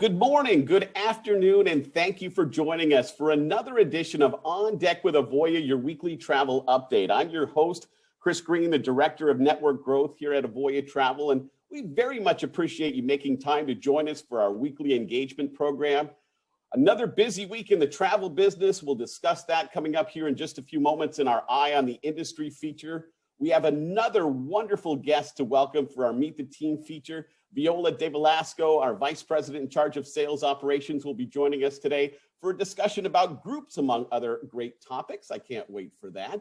Good morning, good afternoon, and thank you for joining us for another edition of On Deck with Avoya, your weekly travel update. I'm your host, Chris Green, the Director of Network Growth here at Avoya Travel, and we very much appreciate you making time to join us for our weekly engagement program. Another busy week in the travel business. We'll discuss that coming up here in just a few moments in our Eye on the Industry feature. We have another wonderful guest to welcome for our Meet the Team feature. Viola De Velasco, our Vice President in charge of Sales Operations, will be joining us today for a discussion about groups, among other great topics. I can't wait for that.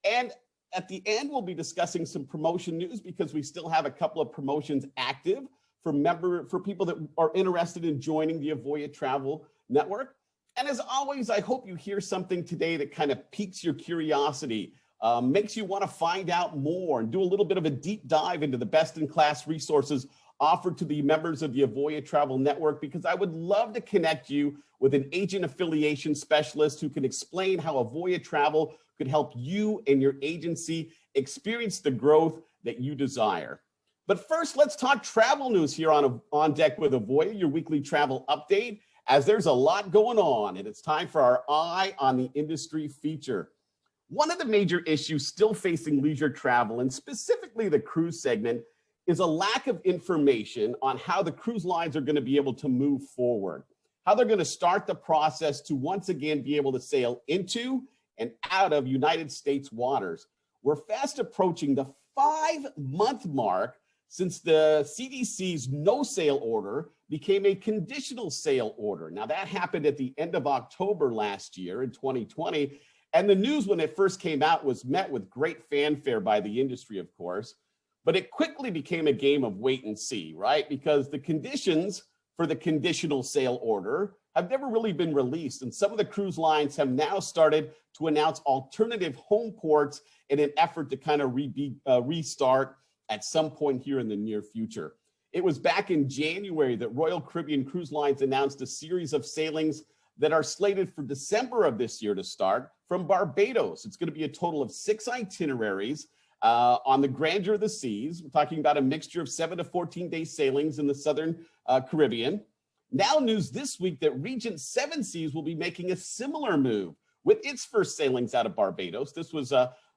And at the end, we'll be discussing some promotion news because we still have a couple of promotions active for people that are interested in joining the Avoya Travel Network. And as always, I hope you hear something today that kind of piques your curiosity, makes you want to find out more and do a little bit of a deep dive into the best-in-class resources offered to the members of the Avoya Travel Network, because I would love to connect you with an agent affiliation specialist who can explain how Avoya Travel could help you and your agency experience the growth that you desire. But first, let's talk travel news here on Deck with Avoya, your weekly travel update, as there's a lot going on, and it's time for our Eye on the Industry feature. One of the major issues still facing leisure travel, and specifically the cruise segment, is a lack of information on how the cruise lines are going to be able to move forward, how they're going to start the process to once again be able to sail into and out of United States waters. We're fast approaching the 5-month mark since the CDC's no sail order became a conditional sail order. Now that happened at the end of October last year in 2020. And the news when it first came out was met with great fanfare by the industry, of course. But it quickly became a game of wait and see, right? Because the conditions for the conditional sail order have never really been released. And some of the cruise lines have now started to announce alternative home ports in an effort to kind of restart at some point here in the near future. It was back in January that Royal Caribbean Cruise Lines announced a series of sailings that are slated for December of this year to start from Barbados. It's going to be a total of 6 itineraries on the grandeur of the seas. We're talking about a mixture of 7 to 14-day sailings in the Southern Caribbean. Now news this week that Regent Seven Seas will be making a similar move with its first sailings out of Barbados. This was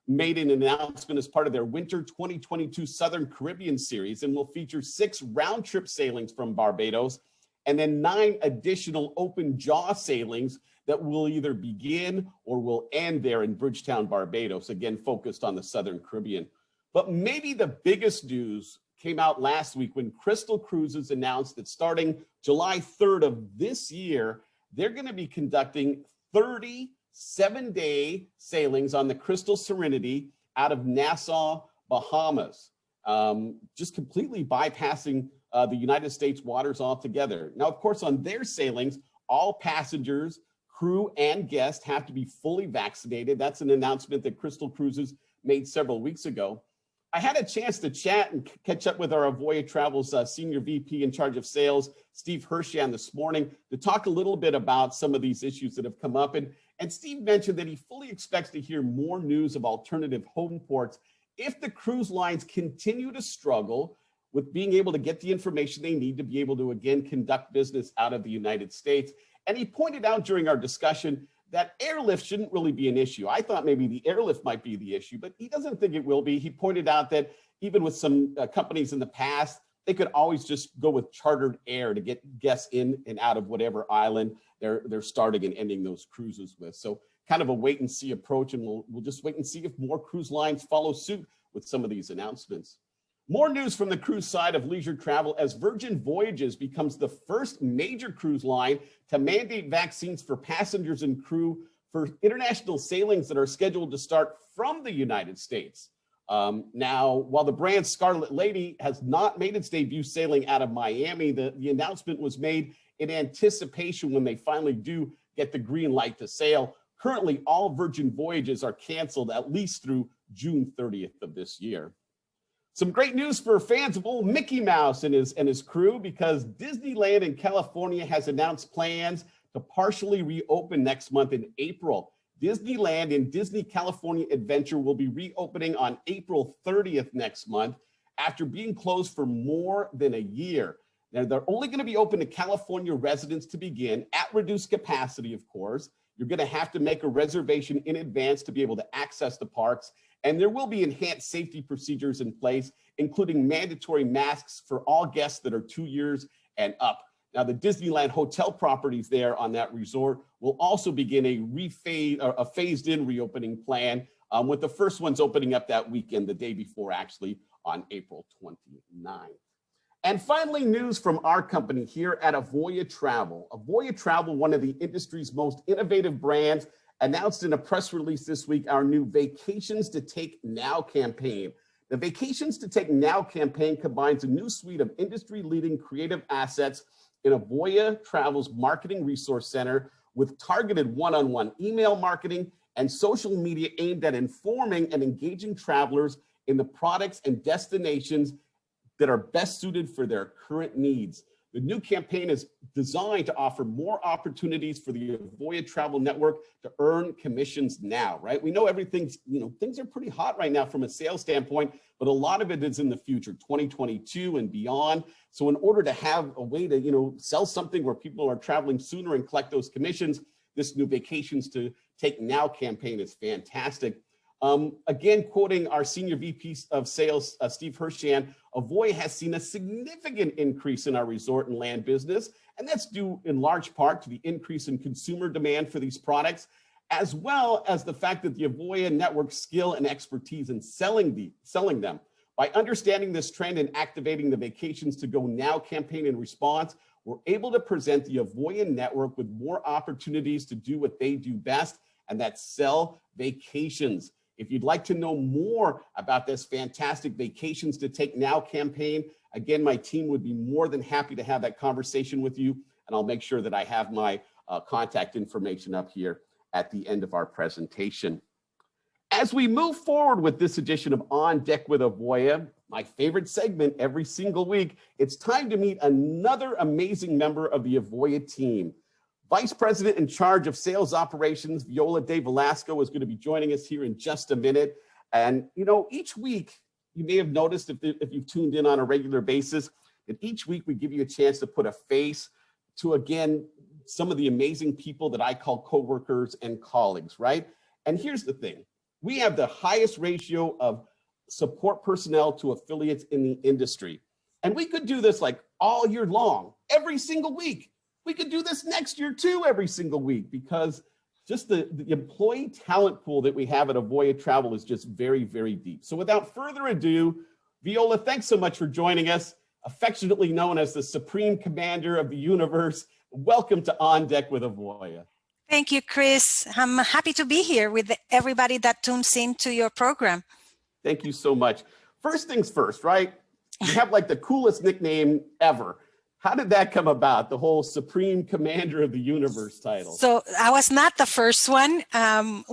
made in an announcement as part of their Winter 2022 Southern Caribbean series, and will feature 6 round-trip sailings from Barbados and then 9 additional open jaw sailings that will either begin or will end there in Bridgetown, Barbados, again, focused on the Southern Caribbean. But maybe the biggest news came out last week when Crystal Cruises announced that starting July 3rd of this year, they're going to be conducting 30 7-day sailings on the Crystal Serenity out of Nassau, Bahamas, just completely bypassing the United States waters altogether. Now, of course, on their sailings, all passengers, crew, and guests have to be fully vaccinated. That's an announcement that Crystal Cruises made several weeks ago. I had a chance to chat and catch up with our Avoya Travel's Senior VP in charge of sales, Steve Hershan, this morning to talk a little bit about some of these issues that have come up. And Steve mentioned that he fully expects to hear more news of alternative home ports if the cruise lines continue to struggle with being able to get the information they need to be able to, again, conduct business out of the United States. And he pointed out during our discussion that airlift shouldn't really be an issue. I thought maybe the airlift might be the issue, but he doesn't think it will be. He pointed out that even with some companies in the past, they could always just go with chartered air to get guests in and out of whatever island they're starting and ending those cruises with. So kind of a wait and see approach, and we'll just wait and see if more cruise lines follow suit with some of these announcements. More news from the cruise side of leisure travel as Virgin Voyages becomes the first major cruise line to mandate vaccines for passengers and crew for international sailings that are scheduled to start from the United States. Now, while the brand Scarlet Lady has not made its debut sailing out of Miami, the announcement was made in anticipation when they finally do get the green light to sail. Currently, all Virgin Voyages are canceled at least through June 30th of this year. Some great news for fans of old Mickey Mouse and his crew, because Disneyland in California has announced plans to partially reopen next month in April. Disneyland and Disney California Adventure will be reopening on April 30th next month after being closed for more than a year. And they're only going to be open to California residents to begin at reduced capacity, of course. You're going to have to make a reservation in advance to be able to access the parks. And there will be enhanced safety procedures in place, including mandatory masks for all guests that are 2 years and up. Now, the Disneyland hotel properties there on that resort will also begin a phased-in reopening plan, with the first ones opening up that weekend, the day before, actually, on April 29th. And finally, news from our company here at Avoya Travel. Avoya Travel, one of the industry's most innovative brands, announced in a press release this week our new Vacations to Take Now campaign. The Vacations to Take Now campaign combines a new suite of industry-leading creative assets in Avoya Travel's Marketing Resource Center with targeted one-on-one email marketing and social media aimed at informing and engaging travelers in the products and destinations that are best suited for their current needs. The new campaign is designed to offer more opportunities for the Avoya Travel Network to earn commissions now, right? We know everything's, things are pretty hot right now from a sales standpoint, but a lot of it is in the future, 2022 and beyond. So in order to have a way to, sell something where people are traveling sooner and collect those commissions, this new Vacations to Take Now campaign is fantastic. Again, quoting our Senior VP of Sales, Steve Hershan, Avoya has seen a significant increase in our resort and land business, and that's due in large part to the increase in consumer demand for these products, as well as the fact that the Avoya network's skill and expertise in selling them. By understanding this trend and activating the Vacations to Go Now campaign in response, we're able to present the Avoya network with more opportunities to do what they do best, and that's sell vacations. If you'd like to know more about this fantastic Vacations to Take Now campaign, again, my team would be more than happy to have that conversation with you, and I'll make sure that I have my contact information up here at the end of our presentation. As we move forward with this edition of On Deck with Avoya, my favorite segment every single week, it's time to meet another amazing member of the Avoya team. Vice President in charge of sales operations, Viola De Velasco, is going to be joining us here in just a minute. And, each week, you may have noticed if you've tuned in on a regular basis, that each week we give you a chance to put a face to, again, some of the amazing people that I call coworkers and colleagues, right? And here's the thing. We have the highest ratio of support personnel to affiliates in the industry. And we could do this like all year long, every single week. We could do this next year too, every single week, because just the employee talent pool that we have at Avoya Travel is just very, very deep. So without further ado, Viola, thanks so much for joining us, affectionately known as the Supreme Commander of the Universe. Welcome to On Deck with Avoya. Thank you, Chris. I'm happy to be here with everybody that tunes into your program. Thank you so much. First things first, right? You have like the coolest nickname ever. How did that come about, the whole Supreme Commander of the Universe title? So I was not the first one. In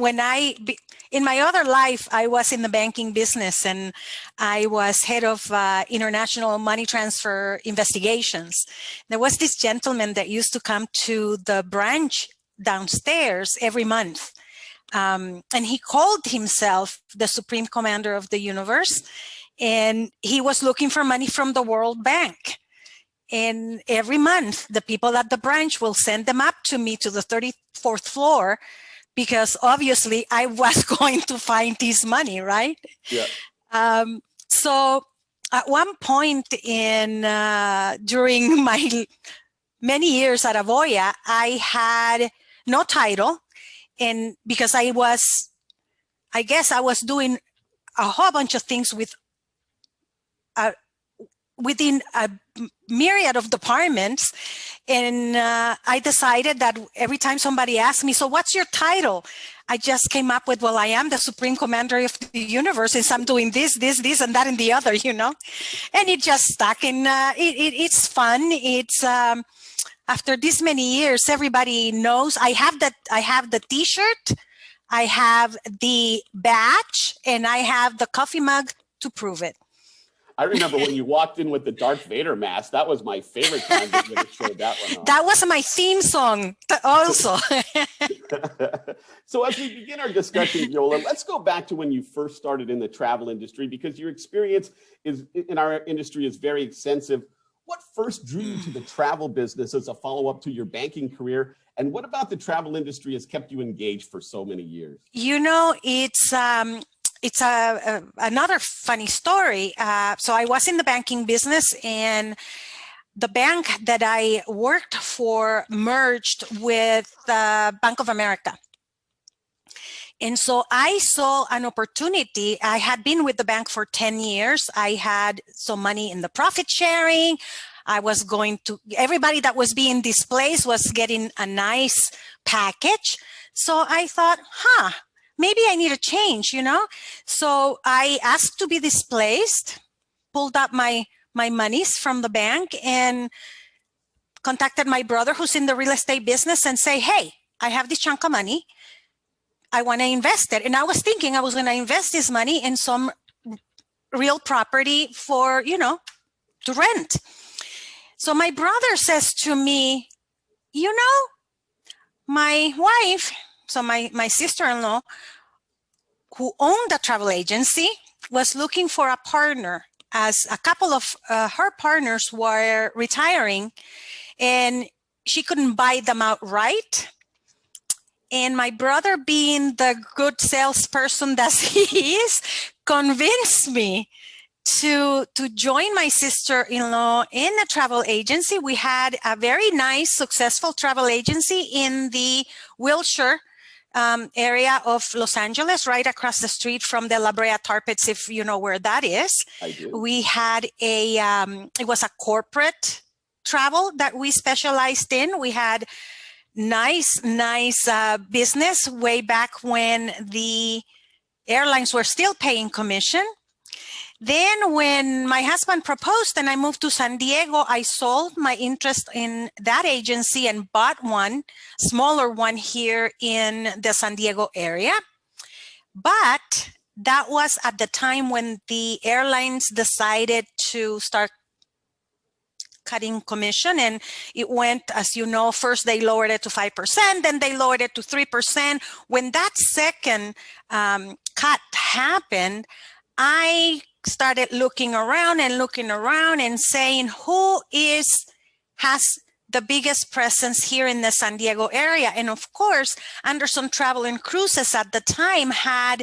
my other life, I was in the banking business and I was head of international money transfer investigations. There was this gentleman that used to come to the branch downstairs every month. And he called himself the Supreme Commander of the Universe. And he was looking for money from the World Bank. And every month, the people at the branch will send them up to me to the 34th floor because obviously I was going to find this money, right? Yeah. So at one point during my many years at Avoya, I had no title. And because I guess I was doing a whole bunch of things within a myriad of departments. And I decided that every time somebody asked me, so what's your title? I just came up with, well, I am the Supreme Commander of the Universe, since I'm doing this, and that, and the other, and it just stuck. And it's fun. It's after this many years, everybody knows I have the T-shirt, I have the badge, and I have the coffee mug to prove it. I remember when you walked in with the Darth Vader mask. That was my favorite time that you showed that one on. That was my theme song also. So as we begin our discussion, Viola, let's go back to when you first started in the travel industry, because your experience in our industry is very extensive. What first drew you to the travel business as a follow-up to your banking career? And what about the travel industry has kept you engaged for so many years? You know, it's another funny story. So I was in the banking business, and the bank that I worked for merged with Bank of America. And so I saw an opportunity. I had been with the bank for 10 years. I had some money in the profit sharing. I was going to, everybody that was being displaced was getting a nice package. So I thought, maybe I need a change, you know? So I asked to be displaced, pulled up my monies from the bank, and contacted my brother who's in the real estate business and say, hey, I have this chunk of money. I want to invest it. And I was thinking I was going to invest this money in some real property for, you know, to rent. So my brother says to me, you know, my wife, so my sister-in-law, who owned a travel agency, was looking for a partner, as a couple of her partners were retiring, and she couldn't buy them outright. And my brother, being the good salesperson that he is, convinced me to join my sister-in-law in a travel agency. We had a very nice, successful travel agency in the Wilshire area of Los Angeles, right across the street from the La Brea Tar Pits, if you know where that is. I do. We had it was a corporate travel that we specialized in. We had nice business way back when the airlines were still paying commission. Then when my husband proposed and I moved to San Diego, I sold my interest in that agency and bought one, smaller one here in the San Diego area. But that was at the time when the airlines decided to start cutting commission, and it went, as you know, first they lowered it to 5%, then they lowered it to 3%. When that second cut happened, I started looking around and saying, who has the biggest presence here in the San Diego area? And of course, Anderson Travel and Cruises at the time had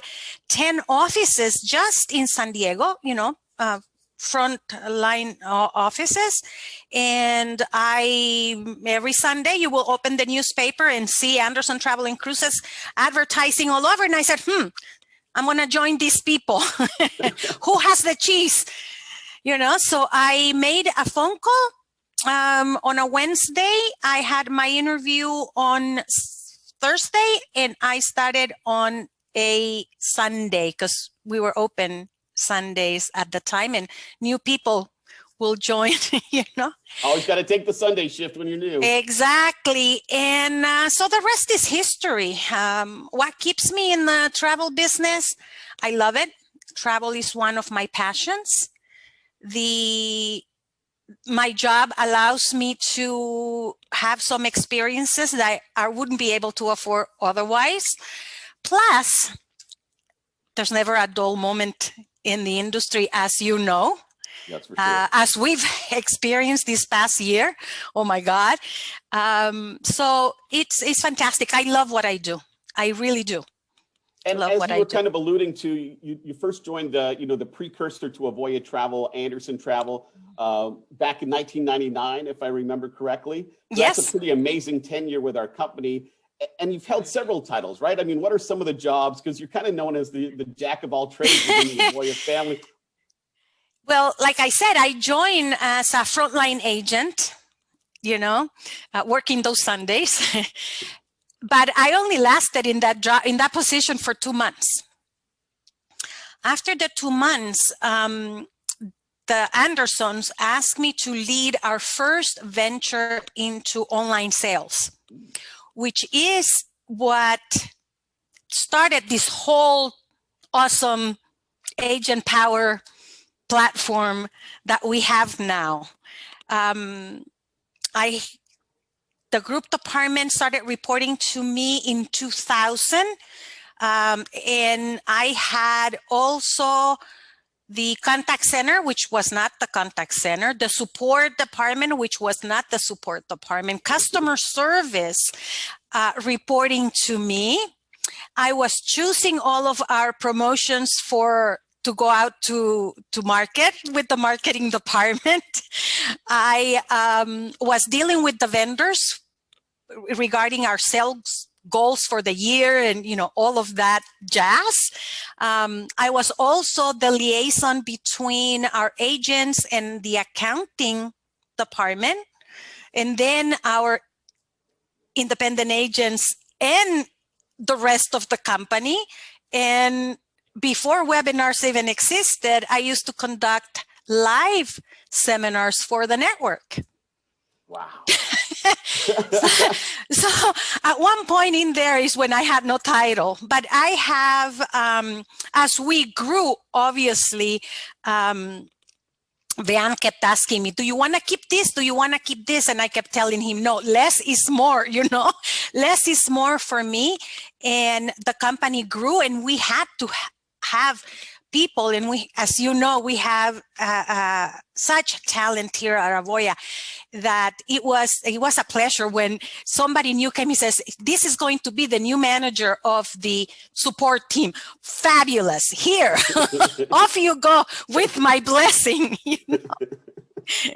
10 offices just in San Diego, you know, front line offices. And every Sunday you will open the newspaper and see Anderson Travel and Cruises advertising all over. And I said, I'm going to join these people. Who has the cheese? You know, so I made a phone call on a Wednesday. I had my interview on Thursday, and I started on a Sunday because we were open Sundays at the time, and new people will join, you know. Always got to take the Sunday shift when you're new. Exactly. And so the rest is history. What keeps me in the travel business? I love it. Travel is one of my passions. My job allows me to have some experiences that I wouldn't be able to afford otherwise. Plus, there's never a dull moment in the industry, as you know. That's for sure. As we've experienced this past year. Oh my God. So it's fantastic. I love what I do. I really do. And as you were kind of alluding to, you first joined the precursor to Avoya Travel, Anderson Travel, back in 1999, if I remember correctly. So yes. That's a pretty amazing tenure with our company. And you've held several titles, right? I mean, what are some of the jobs? Because you're kind of known as the jack of all trades within the Avoya family. Well, like I said, I joined as a frontline agent, you know, working those Sundays. But I only lasted in that job, in that position, for 2 months. After the 2 months, the Andersons asked me to lead our first venture into online sales, which is what started this whole awesome agent power platform that we have now. The group department started reporting to me in 2000. And I had also the contact center, which was not the contact center, the support department, which was not the support department, customer service reporting to me. I was choosing all of our promotions to go out to market with the marketing department. I was dealing with the vendors regarding our sales goals for the year and, all of that jazz. I was also the liaison between our agents and the accounting department, and then our independent agents and the rest of the company. And before webinars even existed, I used to conduct live seminars for the network. Wow. So at one point in there is when I had no title, but I have, as we grew, obviously, Van kept asking me, do you want to keep this? Do you want to keep this? And I kept telling him, no, less is more, less is more for me. And the company grew, and we had to have people. And we, as you know, we have such talent here at Avoya that it was a pleasure when somebody new came and says, this is going to be the new manager of the support team. Fabulous. Here, off you go with my blessing.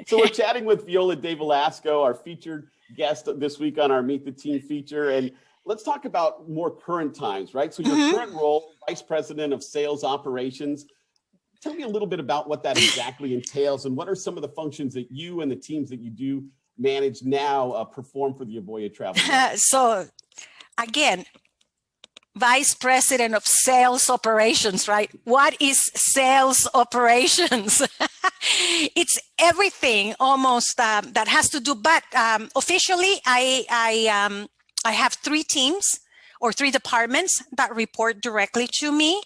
So we're chatting with Viola De Velasco, our featured guest this week on our Meet the Team feature. And let's talk about more current times, right? So your current role, Vice President of Sales Operations. Tell me a little bit about what that exactly entails, and what are some of the functions that you and the teams that you do manage now perform for the Avoya Travel? So again, Vice President of Sales Operations, right? What is sales operations? It's everything almost that has to do, but officially I have 3 teams or 3 departments that report directly to me.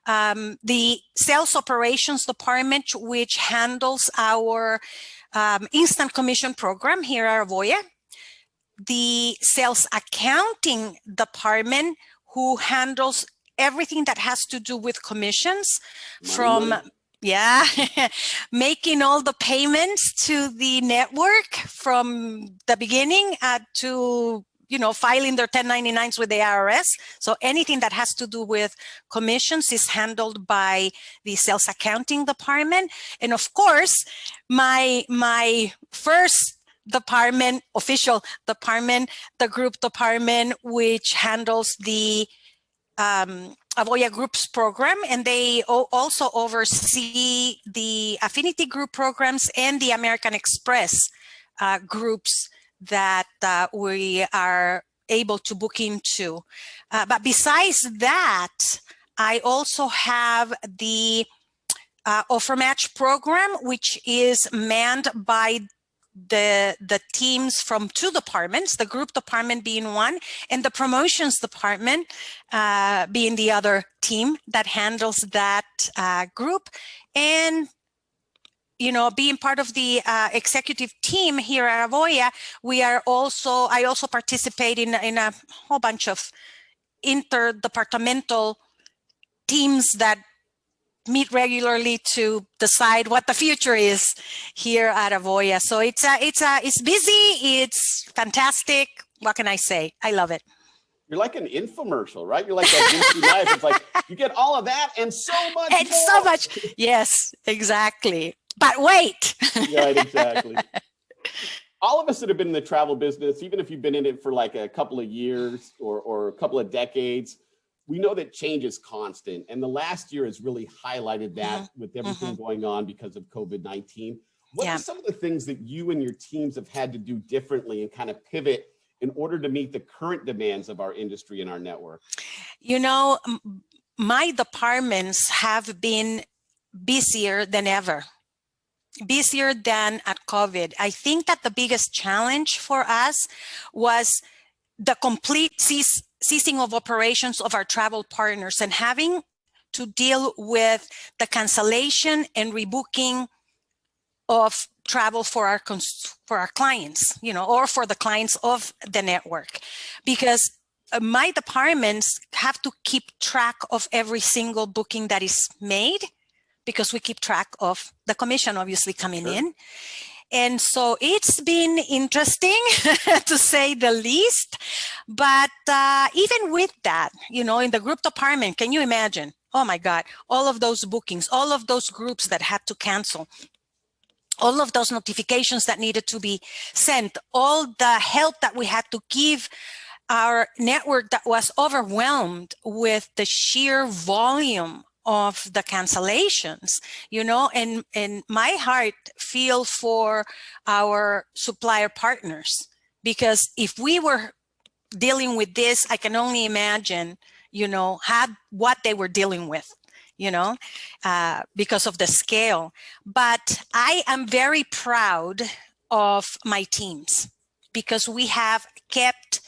The Sales Operations Department, which handles our instant commission program here at Avoya. The Sales Accounting Department, who handles everything that has to do with commissions, making all the payments to the network from the beginning to filing their 1099s with the IRS. So anything that has to do with commissions is handled by the Sales Accounting Department. And of course, my first department, official department, the group department, which handles the Avoya Groups program, and they also oversee the Affinity Group programs and the American Express groups that we are able to book into. But besides that, I also have the Offer Match program, which is manned by the teams from 2 departments, the group department being one, and the promotions department being the other team that handles that group. And being part of the executive team here at Avoya, I also participate in a whole bunch of interdepartmental teams that meet regularly to decide what the future is here at Avoya. So it's busy, it's fantastic. What can I say? I love it. You're like an infomercial, right? You're like that Disney life. It's like you get all of that and so much more. So much. Yes, exactly. But wait. Right, exactly. All of us that have been in the travel business, even if you've been in it for like a couple of years or a couple of decades, we know that change is constant. And the last year has really highlighted that with everything going on because of COVID-19. What are some of the things that you and your teams have had to do differently and kind of pivot in order to meet the current demands of our industry and our network? My departments have been busier than ever. Busier than at COVID. I think that the biggest challenge for us was the complete ceasing of operations of our travel partners and having to deal with the cancellation and rebooking of travel for our clients, or for the clients of the network, because my departments have to keep track of every single booking that is made because we keep track of the commission obviously coming in. And so it's been interesting to say the least. But even with that, in the group department, can you imagine? Oh my God, all of those bookings, all of those groups that had to cancel, all of those notifications that needed to be sent, all the help that we had to give our network that was overwhelmed with the sheer volume of the cancellations, and my heart feels for our supplier partners, because if we were dealing with this, I can only imagine, what they were dealing with, because of the scale. But I am very proud of my teams because we have kept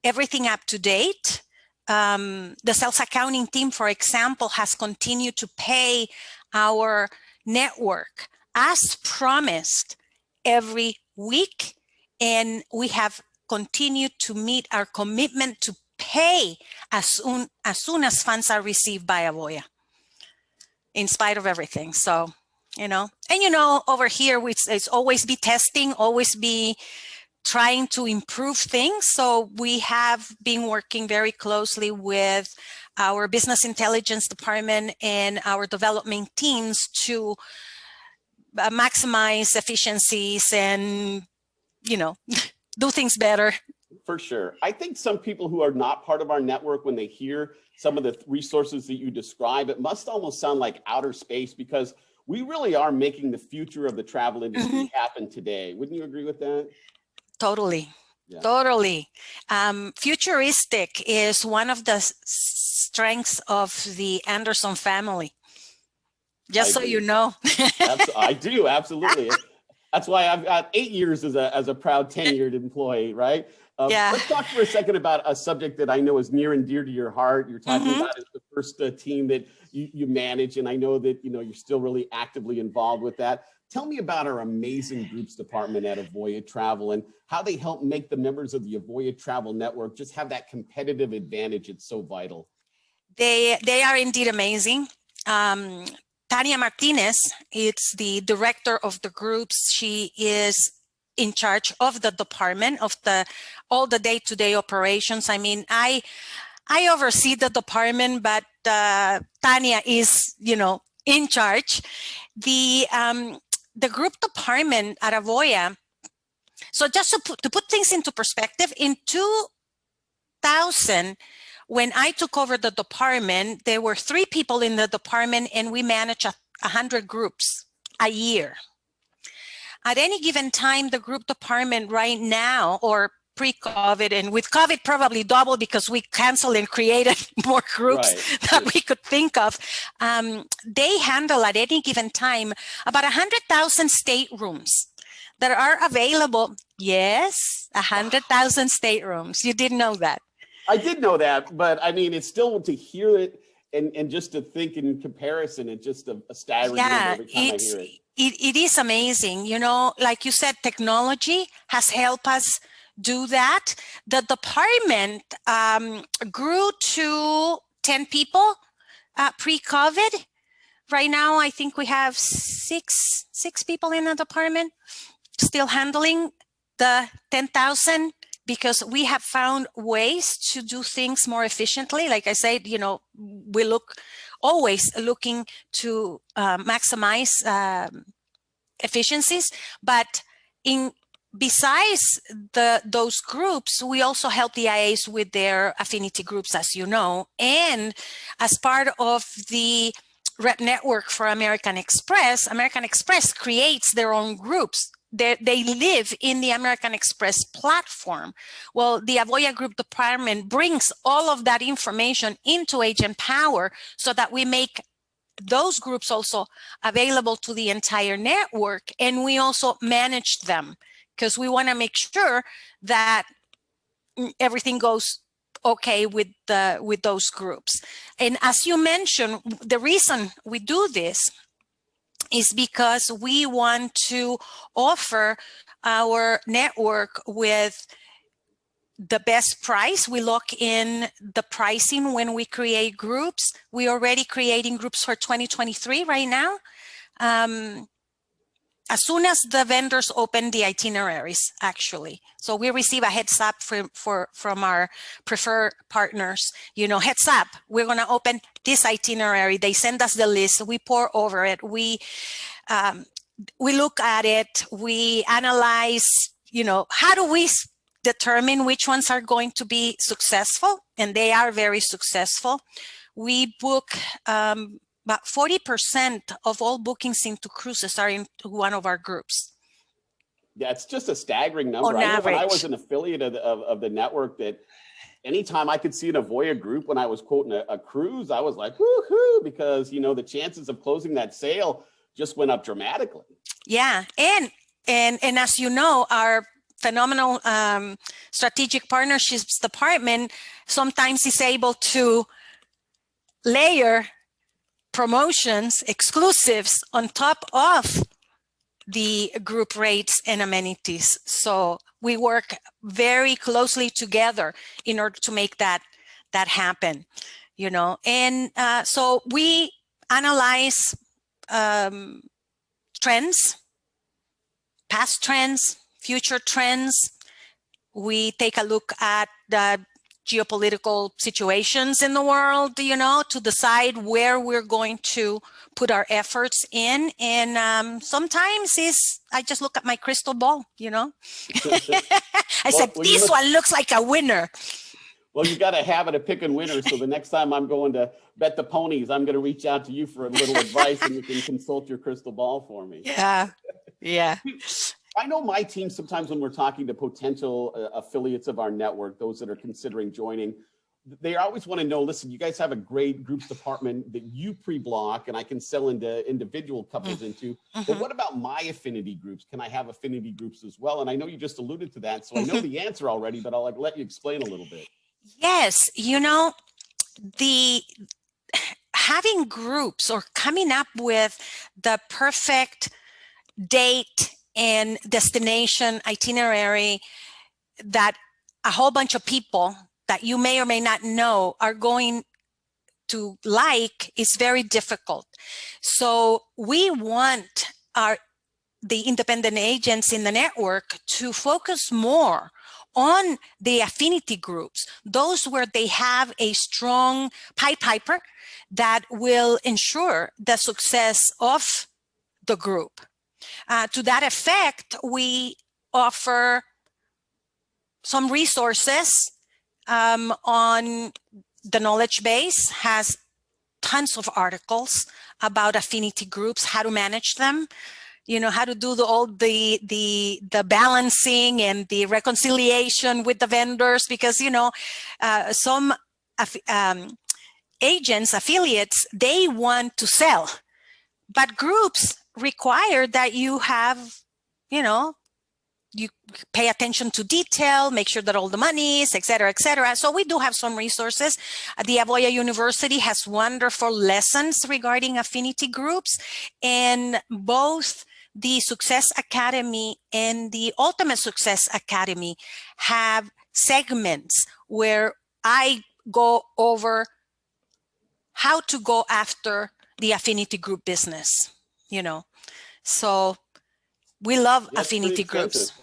everything up to date. The sales accounting team, for example, has continued to pay our network as promised every week. And we have continued to meet our commitment to pay as soon as funds are received by Avoya, in spite of everything. So, over here, it's always be testing, always be trying to improve things. So we have been working very closely with our business intelligence department and our development teams to maximize efficiencies and, do things better. For sure. I think some people who are not part of our network, when they hear some of the resources that you describe, it must almost sound like outer space, because we really are making the future of the travel industry happen today. Wouldn't you agree with that? Totally. Yeah. Totally. Futuristic is one of the strengths of the Anderson family. Just so you know. I do, absolutely. That's why I've got 8 years as a proud tenured employee, right? Yeah. Let's talk for a second about a subject that I know is near and dear to your heart. You're talking about is the first team that you manage, and I know that you're still really actively involved with that. Tell me about our amazing groups department at Avoya Travel and how they help make the members of the Avoya Travel Network just have that competitive advantage. It's so vital. They are indeed amazing. Tania Martinez, it's the director of the groups. She is in charge of the department of all the day-to-day operations. I mean, I oversee the department, but Tania is, in charge. The group department at Avoya. So just to put things into perspective, in 2000, when I took over the department, there were 3 people in the department, and we managed 100 groups a year. At any given time, the group department right now, or pre-COVID, and with COVID probably double because we canceled and created more groups that we could think of. They handle at any given time about 100,000 staterooms that are available. Yes, 100,000 staterooms. You didn't know that. I did know that, but I mean, it's still to hear it and just to think in comparison, it's just a staggering number every time I hear it. It is amazing. Like you said, technology has helped us do that. The department grew to 10 people pre-COVID. Right now, I think we have six people in the department still handling the 10,000, because we have found ways to do things more efficiently. Like I said, we always looking to maximize efficiencies, but besides those groups, we also help the IAs with their affinity groups, as you know, and as part of the rep network for American Express creates their own groups. They live in the American Express platform. Well, the Avoya Group Department brings all of that information into Agent Power so that we make those groups also available to the entire network, and we also manage them because we want to make sure that everything goes okay with those groups. And as you mentioned, the reason we do this is because we want to offer our network with the best price. We lock in the pricing when we create groups. We're already creating groups for 2023 right now. As soon as the vendors open the itineraries, actually. So we receive a heads up from our preferred partners, heads up, we're going to open this itinerary. They send us the list. We pour over it. We look at it. We analyze, how do we determine which ones are going to be successful? And they are very successful. We book about 40% of all bookings into cruises are into one of our groups. Yeah, it's just a staggering number. On average. When I was an affiliate of the network, that anytime I could see an Avoya group when I was quoting a cruise, I was like, woohoo, because, the chances of closing that sale just went up dramatically. Yeah. And as you know, our phenomenal strategic partnerships department sometimes is able to layer promotions, exclusives on top of the group rates and amenities. So we work very closely together in order to make that happen, And so we analyze trends, past trends, future trends. We take a look at the geopolitical situations in the world, to decide where we're going to put our efforts in. And sometimes I just look at my crystal ball, I said, this one looks like a winner. Well, you got a habit of picking winners. So the next time I'm going to bet the ponies, I'm going to reach out to you for a little advice, and you can consult your crystal ball for me. Yeah. Yeah. I know my team, sometimes when we're talking to potential affiliates of our network, those that are considering joining, they always want to know, listen, you guys have a great groups department that you pre-block and I can sell into individual couples into, but what about my affinity groups? Can I have affinity groups as well? And I know you just alluded to that, so I know the answer already, but I'll let you explain a little bit. Yes, having groups or coming up with the perfect date and destination itinerary that a whole bunch of people that you may or may not know are going to like is very difficult. So we want the independent agents in the network to focus more on the affinity groups, those where they have a strong Pied Piper that will ensure the success of the group. To that effect, we offer some resources on the knowledge base, has tons of articles about affinity groups, how to manage them, how to do all the balancing and the reconciliation with the vendors, because, some agents, affiliates, they want to sell, but groups require that you have, you pay attention to detail, make sure that all the money is, et cetera, et cetera. So we do have some resources. The Avoya University has wonderful lessons regarding affinity groups, and both the Success Academy and the Ultimate Success Academy have segments where I go over how to go after the affinity group business, So we love affinity groups.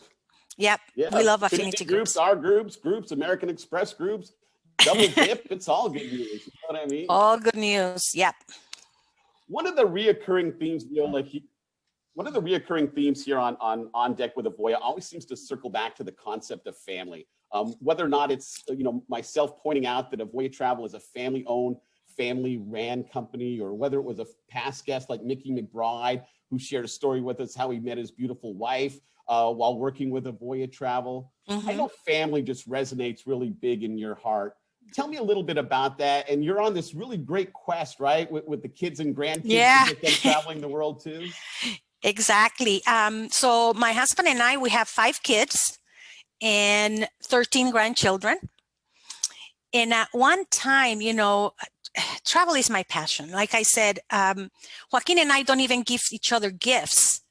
Yep, yeah, we love affinity groups. Our groups, American Express groups, double dip, it's all good news. You know what I mean? All good news, yep. One of the reoccurring themes, Viola, here on Deck with Avoya always seems to circle back to the concept of family. Whether or not it's, myself pointing out that Avoya Travel is a family-owned, family-ran company, or whether it was a past guest like Mickey McBride, who shared a story with us how he met his beautiful wife while working with Avoya Travel. I know family just resonates really big in your heart. Tell me a little bit about that. And you're on this really great quest, right? With the kids and grandkids to get them traveling the world too. Exactly. So my husband and I, we have 5 kids and 13 grandchildren. And at one time, travel is my passion. Like I said, Joaquin and I don't even give each other gifts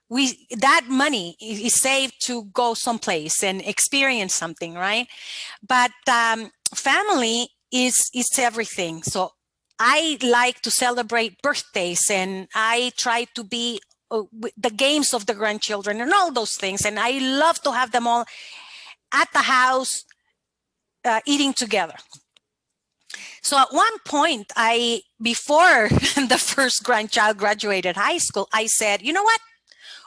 that money is saved to go someplace and experience something, right? But family is everything. So I like to celebrate birthdays, and I try to be the games of the grandchildren and all those things. And I love to have them all at the house eating together. So at one point, before the first grandchild graduated high school, I said, you know what?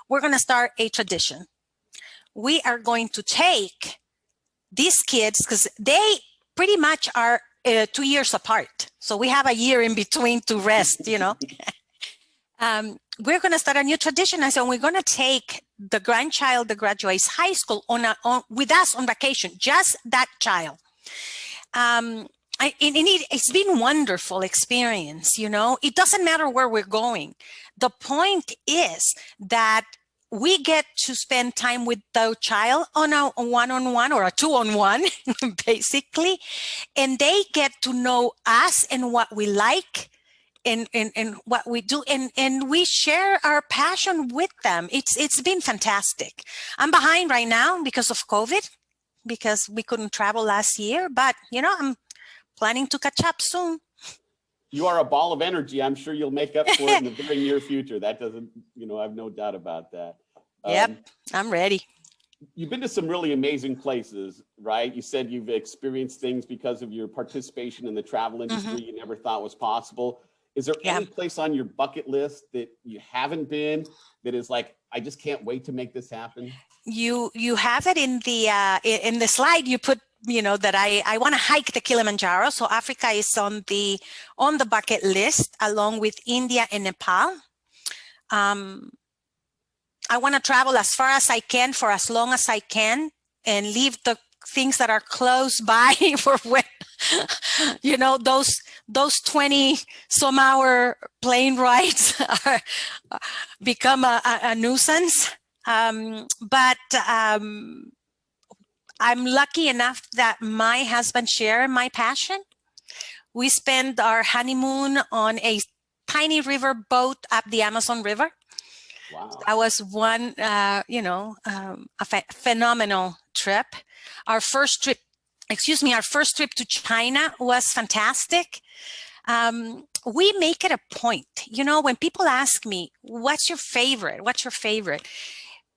We're going to start a tradition. We are going to take these kids, because they pretty much are 2 years apart. So we have a year in between to rest, you know. We're going to start a new tradition. I said, we're going to take the grandchild that graduates high school with us on vacation, just that child. It's been a wonderful experience, you know. It doesn't matter where we're going. The point is that we get to spend time with the child on a one-on-one or a two-on-one, basically, and they get to know us and what we like and what we do, and we share our passion with them. It's been fantastic. I'm behind right now because of COVID, because we couldn't travel last year, but you know, I'm planning to catch up soon. You are a ball of energy. I'm sure you'll make up for it in the very near future. That doesn't, you know, I have no doubt about that. Yep, I'm ready. You've been to some really amazing places, right? You said you've experienced things because of your participation in the travel industry you never thought was possible. Is there any place on your bucket list that you haven't been that is like, I just can't wait to make this happen? You have it in the slide you put, you know, that I want to hike the Kilimanjaro. So Africa is on the bucket list, along with India and Nepal. I want to travel as far as I can for as long as I can, and leave the things that are close by for when, you know, those 20 some hour plane rides become a nuisance. But I'm lucky enough that my husband shared my passion. We spent our honeymoon on a tiny river boat up the Amazon River. Wow. That was one, a phenomenal trip. Our first trip to China was fantastic. We make it a point, you know, when people ask me, what's your favorite?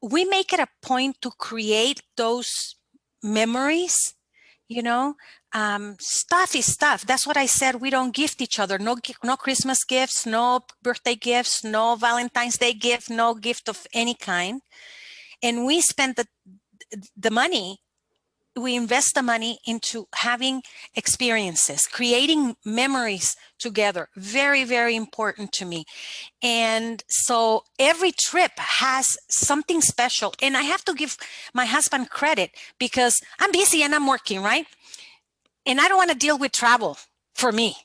We make it a point to create those memories, you know. Stuff is stuff. That's what I said. We don't gift each other. No Christmas gifts, no birthday gifts, no Valentine's Day gift, no gift of any kind. And we spend the money, we invest the money into having experiences, creating memories together. Very, very important to me. And so every trip has something special. And I have to give my husband credit, because I'm busy and I'm working, right? And I don't want to deal with travel for me.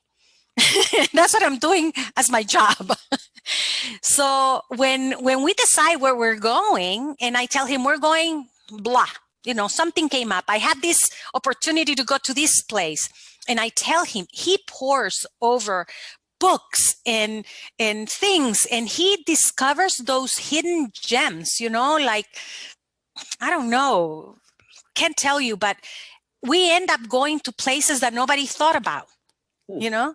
That's what I'm doing as my job. So when we decide where we're going, and I tell him we're going blah, you know, something came up. I had this opportunity to go to this place, and I tell him, he pours over books and things, and he discovers those hidden gems, you know, like, I don't know, can't tell you, but we end up going to places that nobody thought about, you know.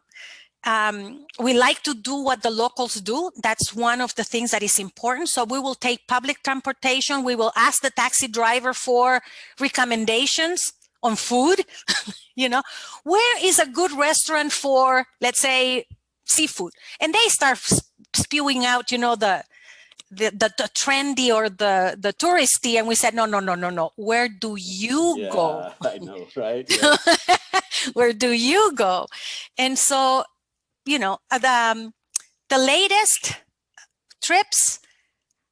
We like to do what the locals do. That's one of the things that is important. So we will take public transportation. We will ask the taxi driver for recommendations on food. You know, where is a good restaurant for, let's say, seafood? And they start spewing out, you know, the trendy or the touristy, and we said no. Where do you go? I know, right? Yeah. Where do you go? And so, you know, the latest trips,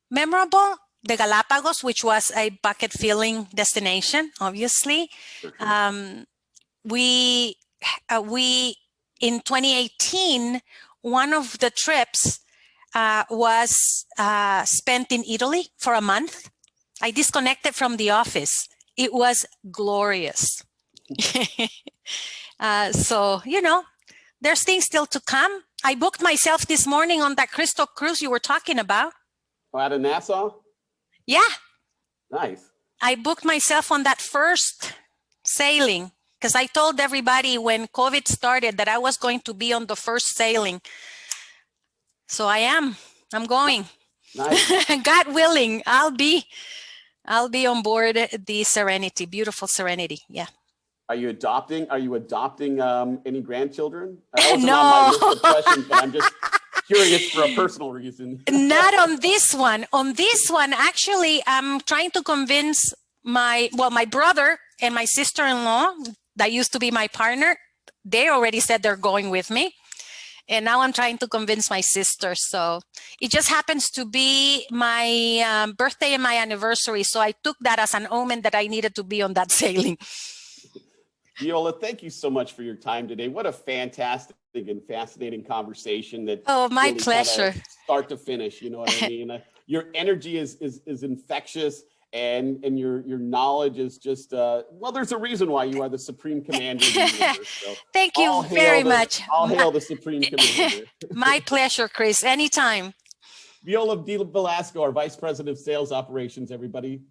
memorable, the Galapagos, which was a bucket filling destination, obviously. Okay. We in 2018, one of the trips was spent in Italy for a month. I disconnected from the office. It was glorious. So, you know, there's things still to come. I booked myself this morning on that Crystal cruise you were talking about. Oh, out of Nassau? Yeah. Nice. I booked myself on that first sailing because I told everybody when COVID started that I was going to be on the first sailing. So I'm going. Nice. God willing, I'll be on board the Serenity, beautiful Serenity. Yeah. Are you adopting any grandchildren? That wasn't on my No. list of questions, but I'm just curious for a personal reason. Not on this one. On this one, actually, I'm trying to convince my brother and my sister-in-law that used to be my partner. They already said they're going with me. And now I'm trying to convince my sister. So it just happens to be my birthday and my anniversary. So I took that as an omen that I needed to be on that sailing. Viola, thank you so much for your time today. What a fantastic and fascinating conversation that my really pleasure. Start to finish, you know what I mean? Your energy is infectious, and your knowledge is just well, there's a reason why you are the supreme commander of the universe. So thank you very much. I'll hail the supreme commander. My pleasure, Chris. Anytime. Viola De Velasco, our Vice President of Sales Operations, everybody.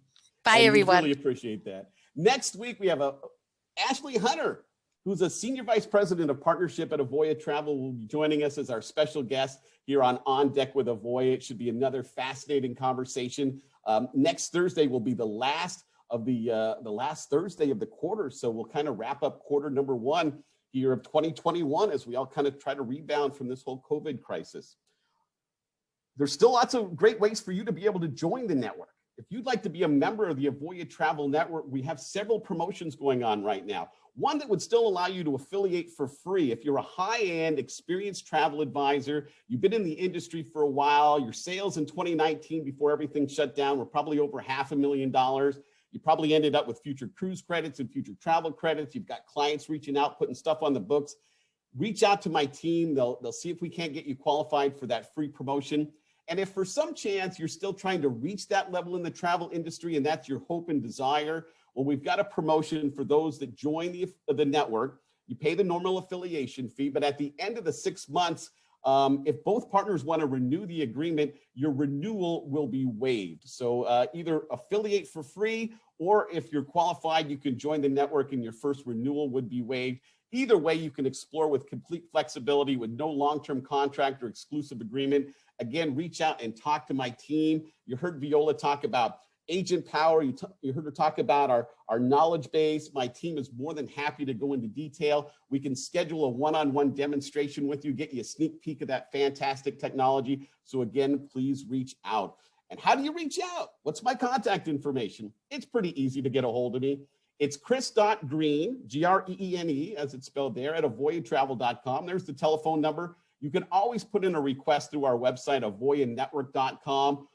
Bye, everyone. We really appreciate that. Next week, we have Ashley Hunter, who's a Senior Vice President of Partnership at Avoya Travel, will be joining us as our special guest here on Deck with Avoya. It should be another fascinating conversation. Next Thursday will be the last of the last Thursday of the quarter. So we'll kind of wrap up quarter number one here of 2021 as we all kind of try to rebound from this whole COVID crisis. There's still lots of great ways for you to be able to join the network. If you'd like to be a member of the Avoya Travel Network, we have several promotions going on right now. One that would still allow you to affiliate for free. If you're a high-end, experienced travel advisor, you've been in the industry for a while, your sales in 2019 before everything shut down were probably over $500,000. You probably ended up with future cruise credits and future travel credits. You've got clients reaching out, putting stuff on the books. Reach out to my team. They'll see if we can't get you qualified for that free promotion. And if for some chance you're still trying to reach that level in the travel industry and that's your hope and desire, well, we've got a promotion for those that join the network. You pay the normal affiliation fee, but at the end of the 6 months, if both partners want to renew the agreement, your renewal will be waived. So either affiliate for free, or if you're qualified, you can join the network and your first renewal would be waived. Either way, you can explore with complete flexibility with no long-term contract or exclusive agreement. Again, reach out and talk to my team. You heard Viola talk about agent power. You heard her talk about our knowledge base. My team is more than happy to go into detail. We can schedule a one-on-one demonstration with you, get you a sneak peek of that fantastic technology. So again, please reach out. And how do you reach out? What's my contact information? It's pretty easy to get a hold of me. It's chris.green, G-R-E-E-N-E, as it's spelled there, at avoyatravel.com. There's the telephone number. You can always put in a request through our website, avoyanetwork.com,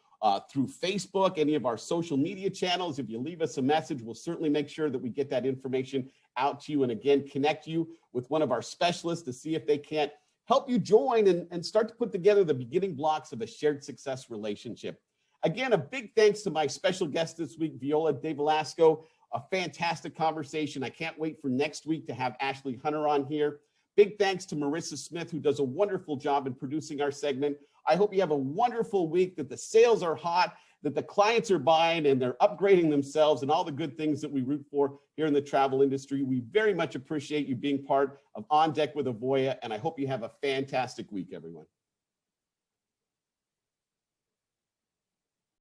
through Facebook, any of our social media channels. If you leave us a message, we'll certainly make sure that we get that information out to you. And again, connect you with one of our specialists to see if they can't help you join and start to put together the beginning blocks of a shared success relationship. Again, a big thanks to my special guest this week, Viola De Velasco. A fantastic conversation. I can't wait for next week to have Ashley Hunter on here. Big thanks to Marissa Smith, who does a wonderful job in producing our segment. I hope you have a wonderful week, that the sales are hot, that the clients are buying and they're upgrading themselves, and all the good things that we root for here in the travel industry. We very much appreciate you being part of On Deck with Avoya, and I hope you have a fantastic week, everyone.